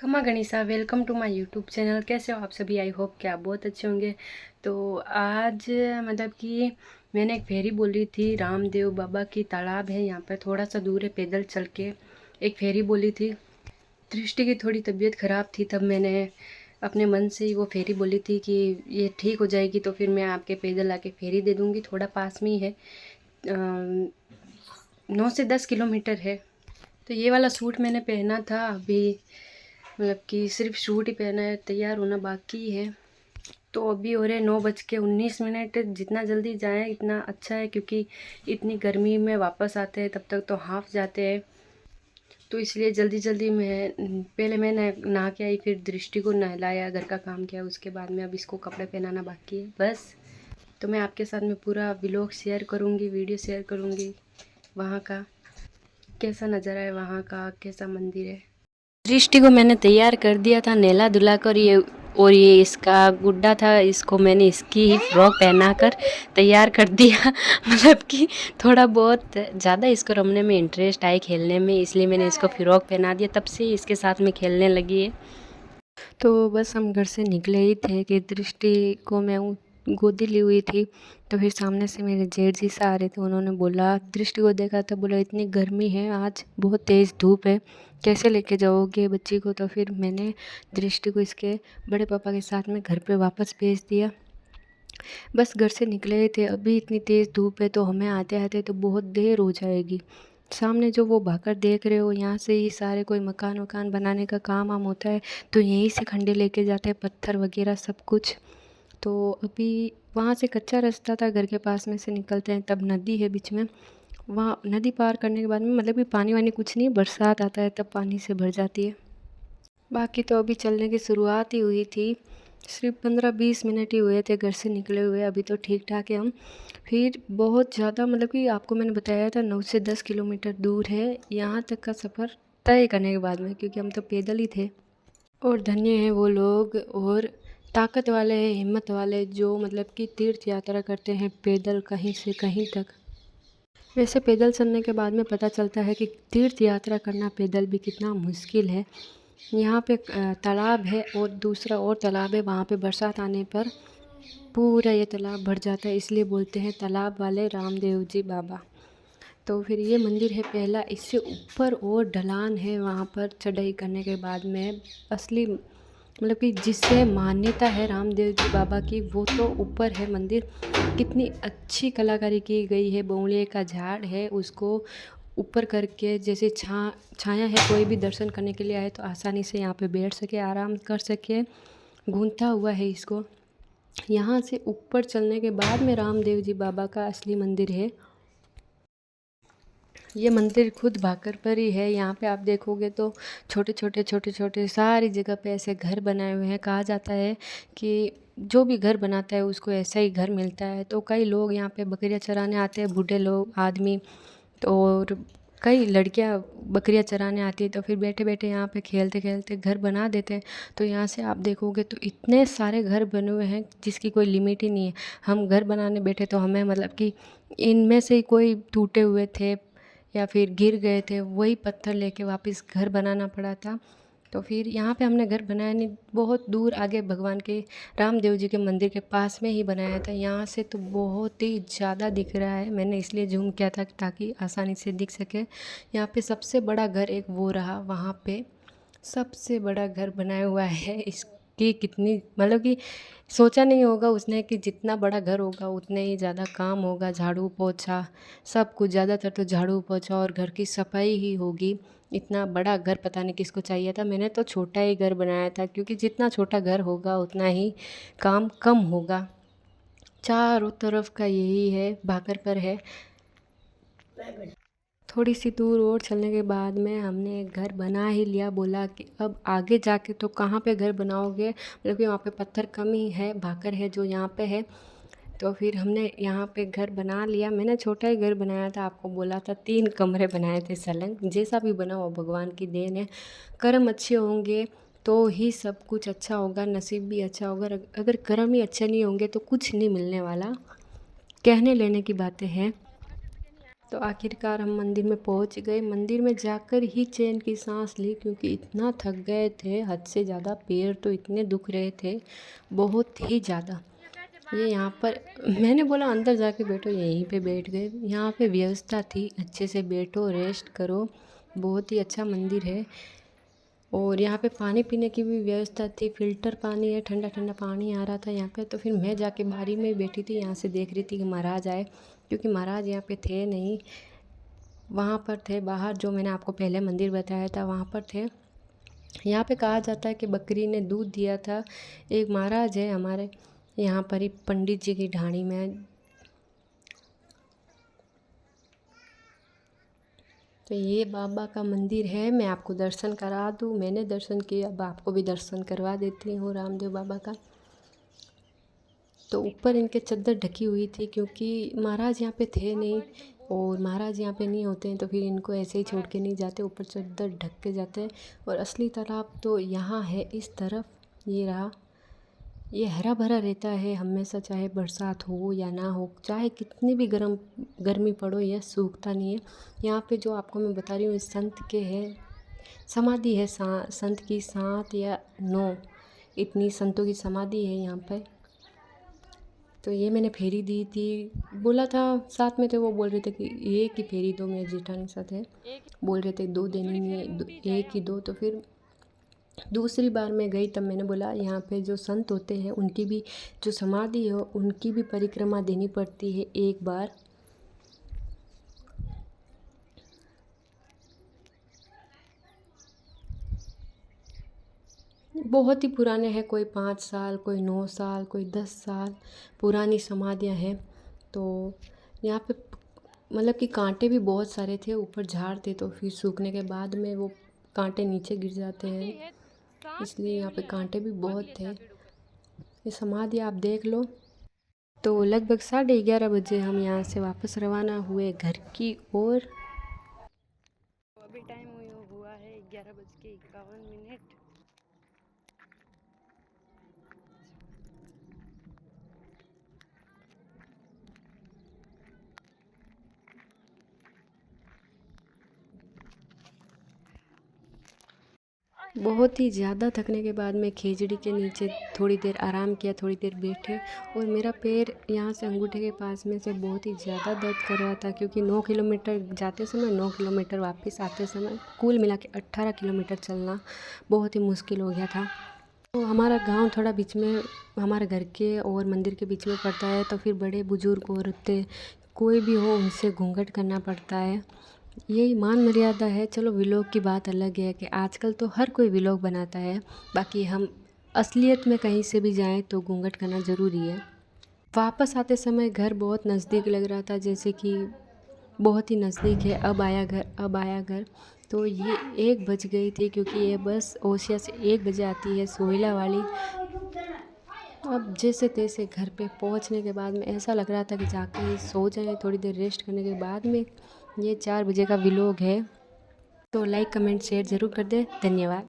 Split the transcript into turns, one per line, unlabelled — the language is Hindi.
खमा गणिसा, welcome to my YouTube channel. कैसे हो आप सभी? आई होप कि आप बहुत अच्छे होंगे। तो आज मतलब कि मैंने एक फेरी बोली थी। रामदेव बाबा की तालाब है यहाँ पर, थोड़ा सा दूर है, पैदल चल के एक फेरी बोली थी। दृष्टि की थोड़ी तबीयत ख़राब थी, तब मैंने अपने मन से ही वो फेरी बोली थी कि ये ठीक हो जाएगी तो फिर मैं आपके पैदल आके फेरी दे दूँगी। थोड़ा पास में ही है, 9 से 10 किलोमीटर है। तो ये वाला सूट मैंने पहना था अभी, मतलब कि सिर्फ सूट ही पहना है, तैयार होना बाकी है। तो अभी हो रहे 9:19। जितना जल्दी जाएं इतना अच्छा है, क्योंकि इतनी गर्मी में वापस आते हैं तब तक तो हाफ जाते हैं। तो इसलिए जल्दी जल्दी पहले मैं नहा के आई, फिर दृष्टि को नहलाया, घर का काम किया, उसके बाद में अब इसको कपड़े पहनाना बाकी है बस। तो मैं आपके साथ में पूरा व्लॉग शेयर करूँगी, वीडियो शेयर करूँगी, वहाँ का कैसा नज़ारा है, वहाँ का कैसा मंदिर है। दृष्टि को मैंने तैयार कर दिया था नहला धुला कर, ये इसका गुड्डा था, इसको मैंने इसकी ही फ्रॉक पहना कर तैयार कर दिया। मतलब कि थोड़ा बहुत ज़्यादा इसको रमने में इंटरेस्ट आई, खेलने में, इसलिए मैंने इसको फ्रॉक पहना दिया। तब से इसके साथ में खेलने लगी है। तो बस हम घर से निकले ही थे कि दृष्टि को मैं गोदी ली हुई थी। तो फिर सामने से मेरे जेठ जी से आ रहे थे, उन्होंने बोला, दृष्टि को देखा था, बोला इतनी गर्मी है, आज बहुत तेज़ धूप है, कैसे लेके जाओगे बच्ची को? तो फिर मैंने दृष्टि को इसके बड़े पापा के साथ में घर पे वापस भेज दिया। बस घर से निकले ही थे, अभी इतनी तेज़ धूप है तो हमें आते आते तो बहुत देर हो जाएगी। सामने जो वो भाकर देख रहे हो, यहाँ से ही सारे कोई मकान वकान बनाने का काम वाम होता है, तो यहीं से खंडे लेके जाते हैं, पत्थर वगैरह सब कुछ। तो अभी वहाँ से कच्चा रास्ता था, घर के पास में से निकलते हैं, तब नदी है बीच में। वहाँ नदी पार करने के बाद में मतलब कि पानी वानी कुछ नहीं, बरसात आता है तब पानी से भर जाती है। बाकी तो अभी चलने की शुरुआत ही हुई थी, सिर्फ 15-20 मिनट ही हुए थे घर से निकले हुए, अभी तो ठीक ठाक है हम। फिर बहुत ज़्यादा मतलब कि आपको मैंने बताया था 9 से 10 किलोमीटर दूर है यहाँ तक का सफ़र तय करने के बाद में, क्योंकि हम तो पैदल ही थे। और धन्य हैं वो लोग, और ताकत वाले हैं, हिम्मत वाले, जो मतलब कि तीर्थ यात्रा करते हैं पैदल कहीं से कहीं तक। वैसे पैदल चलने के बाद में पता चलता है कि तीर्थ यात्रा करना पैदल भी कितना मुश्किल है। यहाँ पे तालाब है, और दूसरा और तालाब है, वहाँ पे बरसात आने पर पूरा ये तालाब भर जाता है, इसलिए बोलते हैं तालाब वाले रामदेव जी बाबा। तो फिर ये मंदिर है पहला, इससे ऊपर और ढलान है, वहाँ पर चढ़ाई करने के बाद में असली मतलब कि जिससे मान्यता है रामदेव जी बाबा की, वो तो ऊपर है मंदिर। कितनी अच्छी कलाकारी की गई है, बौंगड़े का झाड़ है, उसको ऊपर करके जैसे छाया है, कोई भी दर्शन करने के लिए आए तो आसानी से यहाँ पे बैठ सके, आराम कर सके। गूंथा हुआ है इसको। यहाँ से ऊपर चलने के बाद में रामदेव जी बाबा का असली मंदिर है। ये मंदिर खुद भाकर पर ही है। यहाँ पे आप देखोगे तो छोटे छोटे सारी जगह पे ऐसे घर बनाए हुए हैं। कहा जाता है कि जो भी घर बनाता है उसको ऐसा ही घर मिलता है। तो कई लोग यहाँ पे बकरियाँ चराने आते हैं, बूढ़े लोग, आदमी, तो और कई लड़कियाँ बकरियाँ चराने आती है, तो फिर बैठे बैठे यहाँ पे खेलते खेलते घर बना देते हैं। तो यहाँ से आप देखोगे तो इतने सारे घर बने हुए हैं जिसकी कोई लिमिट ही नहीं है। हम घर बनाने बैठे तो हमें मतलब कि इनमें से ही कोई टूटे हुए थे या फिर गिर गए थे, वही पत्थर लेके वापस घर बनाना पड़ा था। तो फिर यहाँ पे हमने घर बनाया नहीं, बहुत दूर आगे भगवान के रामदेव जी के मंदिर के पास में ही बनाया था। यहाँ से तो बहुत ही ज़्यादा दिख रहा है, मैंने इसलिए जूम किया था ताकि आसानी से दिख सके। यहाँ पे सबसे बड़ा घर एक वो रहा, वहाँ पे सबसे बड़ा घर बनाया हुआ है। इसकी कितनी मतलब कि सोचा नहीं होगा उसने कि जितना बड़ा घर होगा उतने ही ज़्यादा काम होगा, झाड़ू पोछा सब कुछ, ज़्यादातर तो झाड़ू पोछा और घर की सफाई ही होगी। इतना बड़ा घर पता नहीं किसको चाहिए था। मैंने तो छोटा ही घर बनाया था, क्योंकि जितना छोटा घर होगा उतना ही काम कम होगा। चारों तरफ का यही है, भाकर पर है। थोड़ी सी दूर और चलने के बाद में हमने एक घर बना ही लिया। बोला कि अब आगे जाके तो कहाँ पे घर बनाओगे, मतलब कि वहाँ पे पत्थर कम ही है, भाकर है जो यहाँ पे है। तो फिर हमने यहाँ पे घर बना लिया। मैंने छोटा ही घर बनाया था, आपको बोला था 3 कमरे बनाए थे सलंग। जैसा भी बना वो भगवान की देन है। कर्म अच्छे होंगे तो ही सब कुछ अच्छा होगा, नसीब भी अच्छा होगा। अगर कर्म ही अच्छे नहीं होंगे तो कुछ नहीं मिलने वाला। कहने लेने की बातें हैं। तो आखिरकार हम मंदिर में पहुंच गए। मंदिर में जाकर ही चैन की सांस ली, क्योंकि इतना थक गए थे, हद से ज़्यादा। पैर तो इतने दुख रहे थे, बहुत ही ज़्यादा। ये यहाँ पर मैंने बोला अंदर जाके बैठो, यहीं पे बैठ गए। यहाँ पे व्यवस्था थी, अच्छे से बैठो, रेस्ट करो। बहुत ही अच्छा मंदिर है। और यहाँ पे पानी पीने की भी व्यवस्था थी, फ़िल्टर पानी है, ठंडा ठंडा पानी आ रहा था यहाँ पे। तो फिर मैं जाके बारी में बैठी थी, यहाँ से देख रही थी कि महाराज आए, क्योंकि महाराज यहाँ पे थे नहीं, वहाँ पर थे बाहर। जो मैंने आपको पहले मंदिर बताया था वहाँ पर थे। यहाँ पे कहा जाता है कि बकरी ने दूध दिया था। एक महाराज है हमारे यहाँ पर ही, पंडित जी की ढाणी में। तो ये बाबा का मंदिर है। मैं आपको दर्शन करा दूँ, मैंने दर्शन किए, अब आपको भी दर्शन करवा देती हूँ रामदेव बाबा का। तो ऊपर इनके चद्दर ढकी हुई थी, क्योंकि महाराज यहाँ पे थे नहीं, और महाराज यहाँ पे नहीं होते हैं तो फिर इनको ऐसे ही छोड़ के नहीं जाते, ऊपर चद्दर ढक के जाते हैं। और असली तालाब तो यहाँ है इस तरफ, ये रहा। ये हरा भरा रहता है हमेशा, चाहे बरसात हो या ना हो, चाहे कितनी भी गर्मी पड़ो, यह सूखता नहीं है। यहाँ पे जो आपको मैं बता रही हूँ, संत के है समाधि है, संत की 7 या 9 इतनी संतों की समाधि है यहाँ पे। तो ये मैंने फेरी दी थी, बोला था साथ में थे, वो बोल रहे थे कि एक ही फेरी दो, मेरे जेठानी साथ है, बोल रहे थे 2 देनी नहीं है, एक ही दो। तो फिर दूसरी बार मैं गई, तब मैंने बोला यहाँ पे जो संत होते हैं उनकी भी जो समाधि है उनकी भी परिक्रमा देनी पड़ती है एक बार। बहुत ही पुराने हैं, कोई 5 साल, कोई 9 साल, कोई 10 साल पुरानी समाधियाँ हैं। तो यहाँ पे मतलब कि कांटे भी बहुत सारे थे, ऊपर झाड़ थे, तो फिर सूखने के बाद में वो कांटे नीचे गिर जाते हैं, इसलिए यहाँ पे कांटे भी बहुत थे। ये समाधि आप देख लो। तो लगभग 11:30 बजे हम यहाँ से वापस रवाना हुए घर की ओर। तो अभी टाइम हुआ है 11:51। बहुत ही ज़्यादा थकने के बाद मैं खिचड़ी के नीचे थोड़ी देर आराम किया, थोड़ी देर बैठे। और मेरा पैर यहाँ से अंगूठे के पास में से बहुत ही ज़्यादा दर्द कर रहा था, क्योंकि 9 किलोमीटर जाते समय, 9 किलोमीटर वापस आते समय, कुल मिला के 18 किलोमीटर चलना बहुत ही मुश्किल हो गया था। तो हमारा गांव थोड़ा बीच में, हमारे घर के और मंदिर के बीच में पड़ता है, तो फिर बड़े बुजुर्ग औरतें कोई भी हो उनसे घूंघट करना पड़ता है, यही मान मर्यादा है। चलो व्लॉग की बात अलग है कि आजकल तो हर कोई व्लॉग बनाता है, बाकी हम असलियत में कहीं से भी जाएं तो घूंघट करना ज़रूरी है। वापस आते समय घर बहुत नज़दीक लग रहा था, जैसे कि बहुत ही नज़दीक है, अब आया घर, अब आया घर। तो ये 1 बज गई थी, क्योंकि ये बस ओसिया से 1 बजे आती है, सोहिला वाली। अब जैसे तैसे घर पे पहुंचने के बाद में ऐसा लग रहा था कि जाके सो जाएं, थोड़ी देर रेस्ट करने के बाद में। ये 4 बजे का व्लॉग है, तो लाइक कमेंट शेयर ज़रूर कर दें। धन्यवाद।